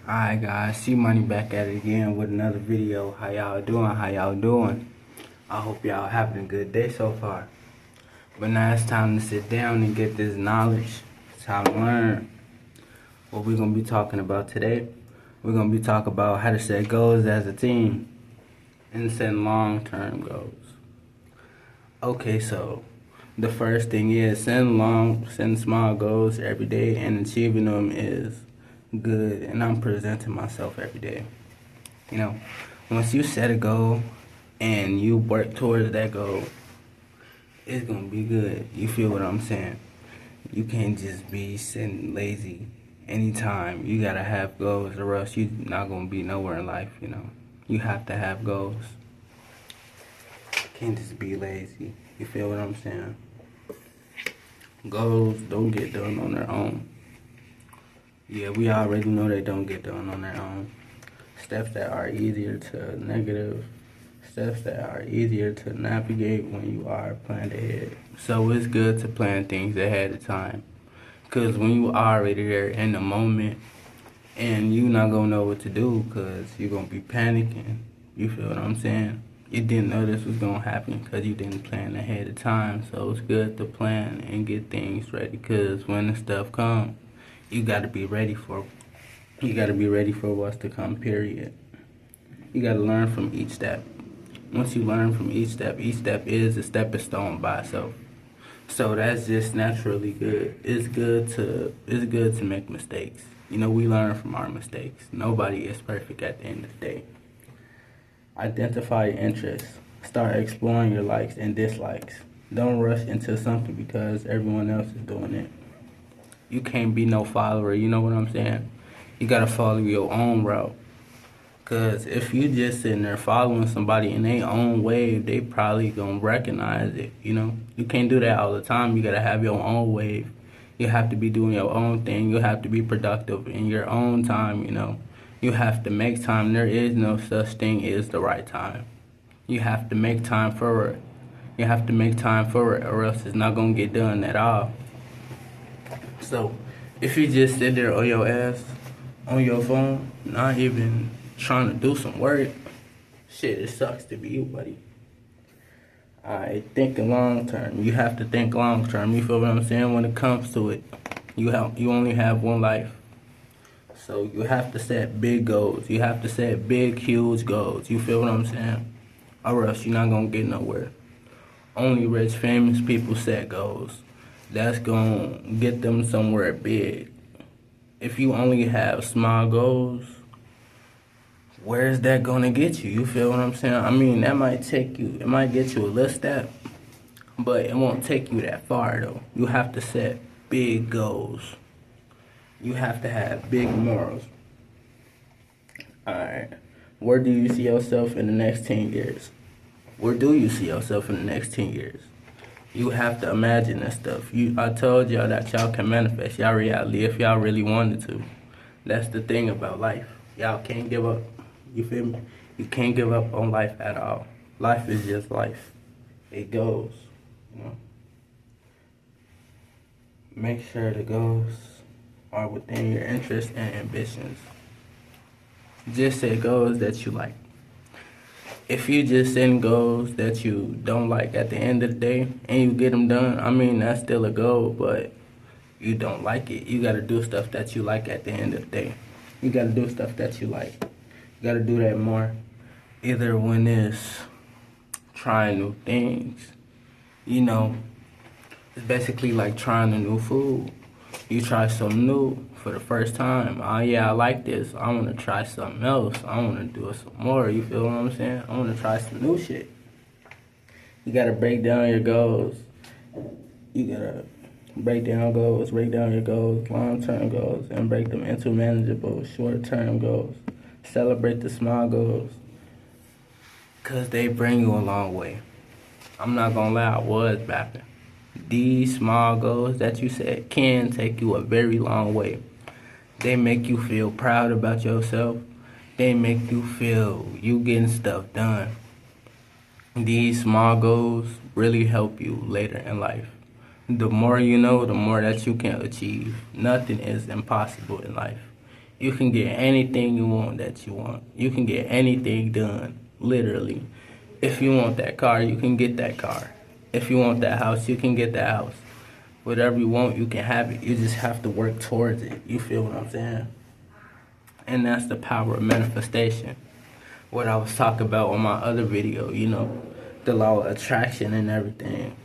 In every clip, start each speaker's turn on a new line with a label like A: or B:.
A: Alright guys, C-Money back at it again with another video. How y'all doing? I hope y'all having a good day so far. But now it's time to sit down and get this knowledge. It's time to learn. What we're going to be talking about today, we're going to be talking about how to set goals as a team and set long-term goals. Okay, so the first thing is setting small goals every day and achieving them is good, and I'm presenting myself every day. You know, once you set a goal and you work towards that goal, it's gonna be good. You feel what I'm saying? You can't just be sitting lazy anytime. You gotta have goals, or else you're not gonna be nowhere in life. You have to have goals. You can't just be lazy. You feel what I'm saying? Goals don't get done on their own. Yeah, we already know they don't get done on their own. Steps that are easier to navigate when you are planned ahead. So it's good to plan things ahead of time. Because when you are already there in the moment, and you not going to know what to do because you're going to be panicking. You feel what I'm saying? You didn't know this was going to happen because you didn't plan ahead of time. So it's good to plan and get things ready, because when the stuff comes, you gotta be ready for what's to come, period. You gotta learn from each step. Once you learn from each step is a stepping stone by itself. So that's just naturally good. It's good to make mistakes. We learn from our mistakes. Nobody is perfect at the end of the day. Identify your interests. Start exploring your likes and dislikes. Don't rush into something because everyone else is doing it. You can't be no follower, you know what I'm saying? You gotta follow your own route. Cause if you just sitting there following somebody in their own wave, they probably gonna recognize it, You can't do that all the time. You gotta have your own wave. You have to be doing your own thing. You have to be productive in your own time, You have to make time. There is no such thing as the right time. You have to make time for it. You have to make time for it, or else it's not gonna get done at all. So, if you just sit there on your ass, on your phone, not even trying to do some work, shit, it sucks to be you, buddy. Alright, thinking long term. You have to think long term. You feel what I'm saying? When it comes to it, you only have one life. So you have to set big goals. You have to set big, huge goals. You feel what I'm saying? Or else you're not gonna get nowhere. Only rich, famous people set goals. That's gonna get them somewhere big. If you only have small goals, where is that gonna get you? You feel what I'm saying? I mean, it might get you a little step, but it won't take you that far though. You have to set big goals. You have to have big morals. Alright, where do you see yourself in the next 10 years? Where do you see yourself in the next 10 years? You have to imagine that stuff. I told y'all that y'all can manifest y'all reality if y'all really wanted to. That's the thing about life. Y'all can't give up. You feel me? You can't give up on life at all. Life is just life. It goes, Make sure the goals are within your interests and ambitions. Just set goals that you like. If you just set goals that you don't like at the end of the day and you get them done, I mean, that's still a goal, but you don't like it. You got to do stuff that you like at the end of the day. You got to do stuff that you like. You got to do that more. Either when it's trying new things, it's basically like trying a new food. You try something new for the first time. Oh yeah, I like this. I want to try something else. I want to do it some more. You feel what I'm saying? I want to try some new shit. You got to break down your goals. You got to break down your goals, long-term goals, and break them into manageable, short-term goals. Celebrate the small goals, because they bring you a long way. I'm not going to lie, I was bapping. These small goals that you set can take you a very long way. They make you feel proud about yourself. They make you feel you getting stuff done. These small goals really help you later in life. The more you know, the more that you can achieve. Nothing is impossible in life. You can get anything you want that you want. You can get anything done, literally. If you want that car, you can get that car. If you want that house, you can get that house. Whatever you want, you can have it. You just have to work towards it. You feel what I'm saying? And that's the power of manifestation. What I was talking about on my other video, the law of attraction and everything.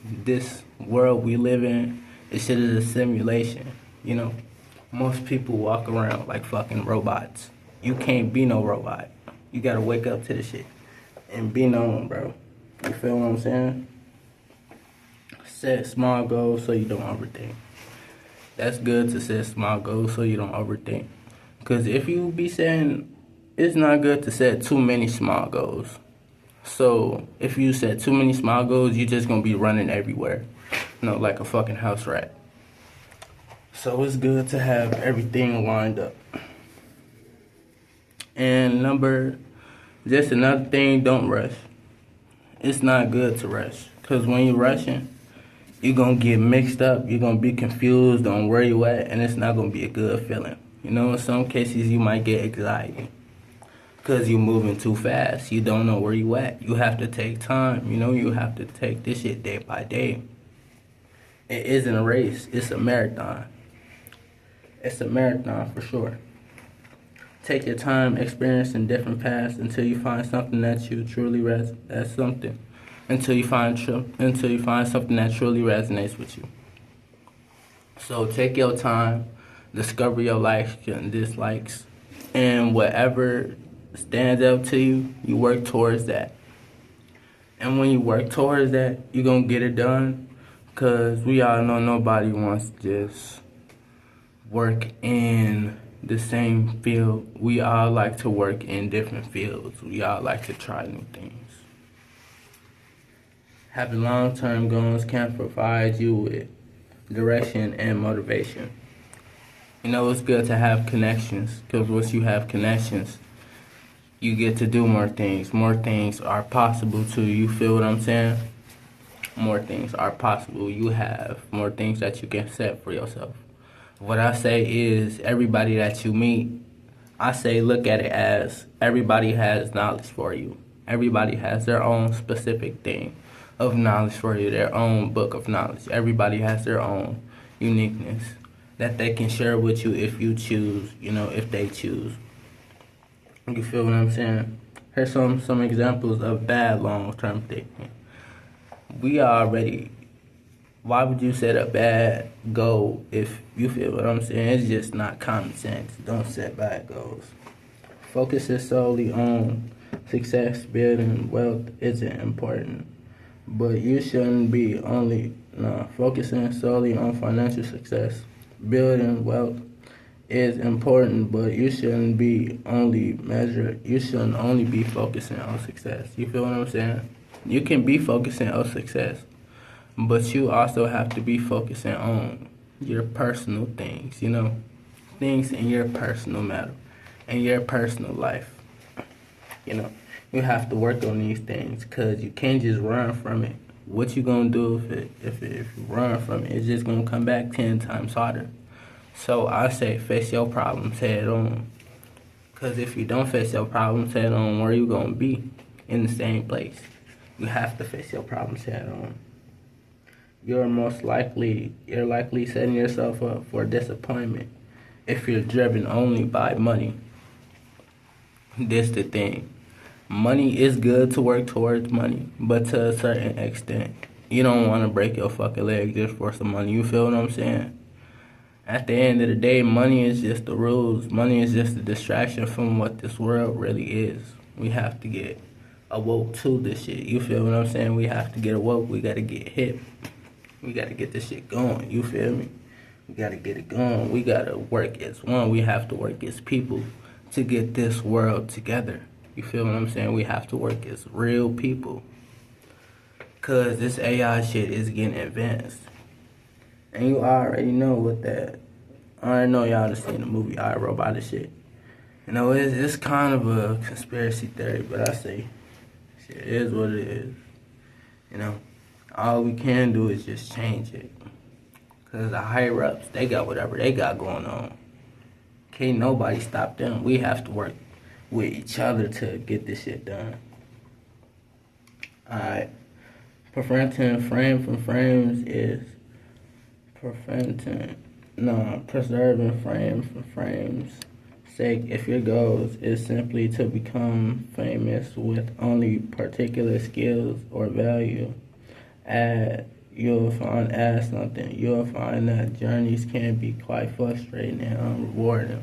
A: This world we live in, this shit is a simulation, Most people walk around like fucking robots. You can't be no robot. You gotta wake up to the shit and be known, bro. You feel what I'm saying? Set small goals so you don't overthink. That's good to set small goals so you don't overthink. Because if you be saying, it's not good to set too many small goals. So if you set too many small goals, you're just gonna be running everywhere, like a fucking house rat. So it's good to have everything lined up. And just another thing, don't rush. It's not good to rush. Because when you're rushing, you're going to get mixed up. You're going to be confused on where you at. And it's not going to be a good feeling. In some cases, you might get anxiety. Because you're moving too fast. You don't know where you at. You have to take time. You have to take this shit day by day. It isn't a race. It's a marathon. It's a marathon for sure. Take your time experiencing different paths until you find something that you truly until you find something that truly resonates with you. So take your time, discover your likes and dislikes, and whatever stands out to you, you work towards that. And when you work towards that, you're gonna get it done. Cause we all know nobody wants to just work in the same field. We all like to work in different fields. We all like to try new things. Having long-term goals can provide you with direction and motivation. It's good to have connections, because once you have connections, you get to do more things. More things are possible to you. You feel what I'm saying? More things are possible. You have more things that you can set for yourself. What I say is, everybody that you meet, I say look at it as everybody has knowledge for you. Everybody has their own specific thing of knowledge for you, their own book of knowledge. Everybody has their own uniqueness that they can share with you if you choose, if they choose. You feel what I'm saying? Here's some examples of bad long-term thinking. Why would you set a bad goal if you feel what I'm saying? It's just not common sense. Don't set bad goals. Focusing solely on success, building wealth isn't important. But you shouldn't be focusing solely on financial success. Building wealth is important, but you shouldn't only be focusing on success. You feel what I'm saying? You can be focusing on success, but you also have to be focusing on your personal things, things in your personal matter, in your personal life. You have to work on these things, because you can't just run from it. What you gonna do if you run from it? It's just gonna come back 10 times harder. So I say face your problems head on. Because if you don't face your problems head on, where you gonna be? In the same place. You have to face your problems head on. You're likely setting yourself up for disappointment if you're driven only by money. This the thing. Money is good to work towards money, but to a certain extent. You don't want to break your fucking leg just for some money. You feel what I'm saying? At the end of the day, money is just the rules. Money is just a distraction from what this world really is. We have to get awoke to this shit. You feel what I'm saying? We have to get awoke. We got to get hip. We got to get this shit going. You feel me? We got to get it going. We got to work as one. We have to work as people to get this world together. You feel what I'm saying? We have to work as real people. Because this AI shit is getting advanced. And you already know what that. I already know y'all have seen the movie I, Robot and shit. It's kind of a conspiracy theory, but I say, shit is what it is. All we can do is just change it. Because the higher ups, they got whatever they got going on. Can't nobody stop them. We have to work with each other to get this shit done. Alright. Preventing frame from frames is preserving frame from frames. Sake, if your goals is simply to become famous with only particular skills or value, you'll find that journeys can be quite frustrating and unrewarding.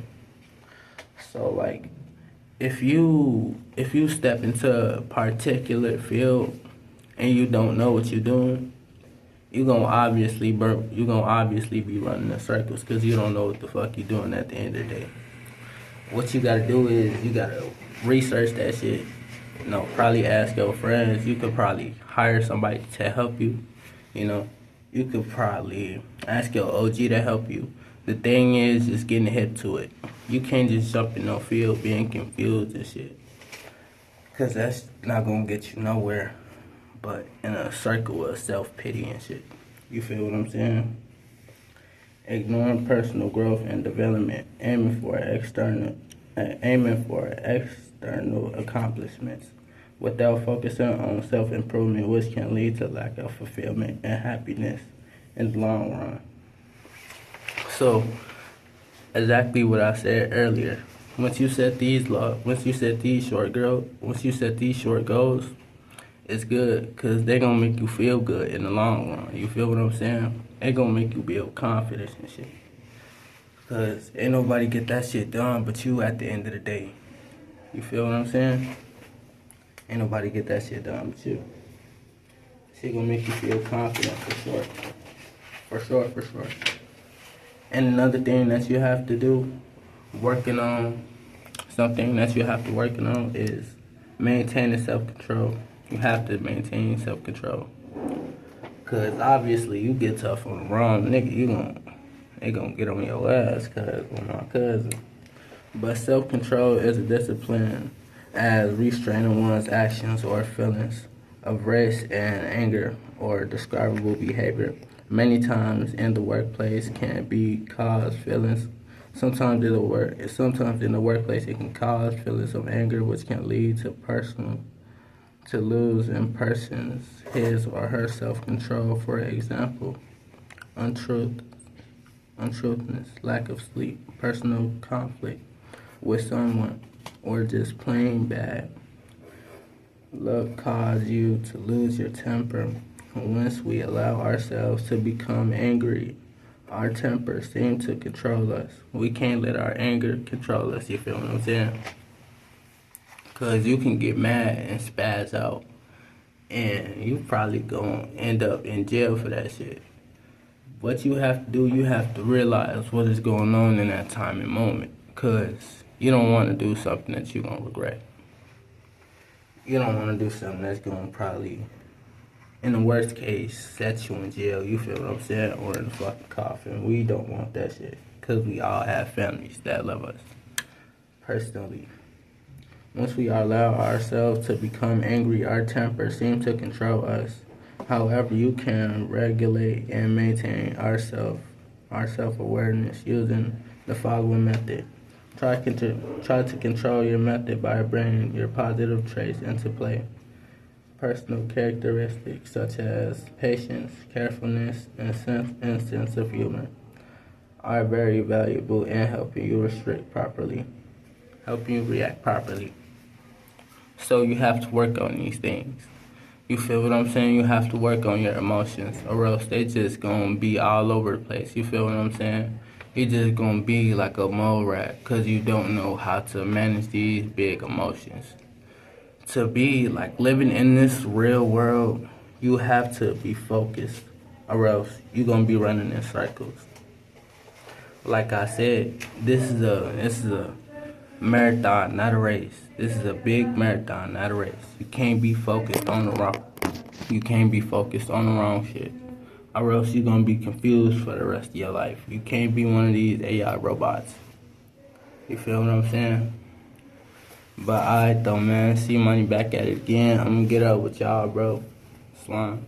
A: So like, if you step into a particular field and you don't know what you're doing, you're gonna obviously be running in circles because you don't know what the fuck you're doing at the end of the day. What you gotta do is you gotta research that shit. You know, probably ask your friends. You could probably hire somebody to help you. You know, you could probably ask your OG to help you. The thing is just getting hip to it. You can't just jump in no field being confused and shit, cause that's not gonna get you nowhere but in a circle of self-pity and shit. You feel what I'm saying? Ignoring personal growth and development, aiming for external accomplishments without focusing on self-improvement, which can lead to lack of fulfillment and happiness in the long run. So, exactly what I said earlier. Once you set these short goals, it's good because they're going to make you feel good in the long run. You feel what I'm saying? They're going to make you build confidence and shit. Because ain't nobody get that shit done but you at the end of the day. You feel what I'm saying? Ain't nobody get that shit done but you. Shit going to make you feel confident for sure. And another thing that you have to do, is maintaining self-control. You have to maintain self-control. Cause obviously you get tough on the wrong nigga, they gonna get on your ass, cause on my cousin. But self-control is a discipline as restraining one's actions or feelings of rage and anger or describable behavior. Many times in the workplace can be cause feelings. Sometimes in the workplace it can cause feelings of anger, which can lead to lose in persons his or her self-control. For example, untruthfulness, lack of sleep, personal conflict with someone, or just plain bad luck cause you to lose your temper. Once we allow ourselves to become angry, our temper seems to control us. We can't let our anger control us, you feel what I'm saying? Because you can get mad and spaz out, and you probably gonna end up in jail for that shit. What you have to do, you have to realize what is going on in that time and moment, because you don't want to do something that you're gonna regret. You don't want to do something that's gonna probably, in the worst case, set you in jail, you feel what I'm saying, or in the fucking coffin. We don't want that shit, because we all have families that love us. Personally, once we allow ourselves to become angry, our temper seems to control us. However, you can regulate and maintain our self-awareness using the following method. Try to control your method by bringing your positive traits into play. Personal characteristics such as patience, carefulness, and sense of humor are very valuable in helping you react properly. So you have to work on these things. You feel what I'm saying? You have to work on your emotions, or else they just gonna be all over the place. You feel what I'm saying? You just gonna be like a mole rat because you don't know how to manage these big emotions. To be like living in this real world, you have to be focused, or else you gonna be running in circles. Like I said, this is a marathon, not a race. This is a big marathon, not a race. You can't be focused on the wrong shit, or else you're gonna be confused for the rest of your life. You can't be one of these AI robots. You feel what I'm saying? But alright though, man. C Money back at it again. I'm gonna get up with y'all, bro. Slime.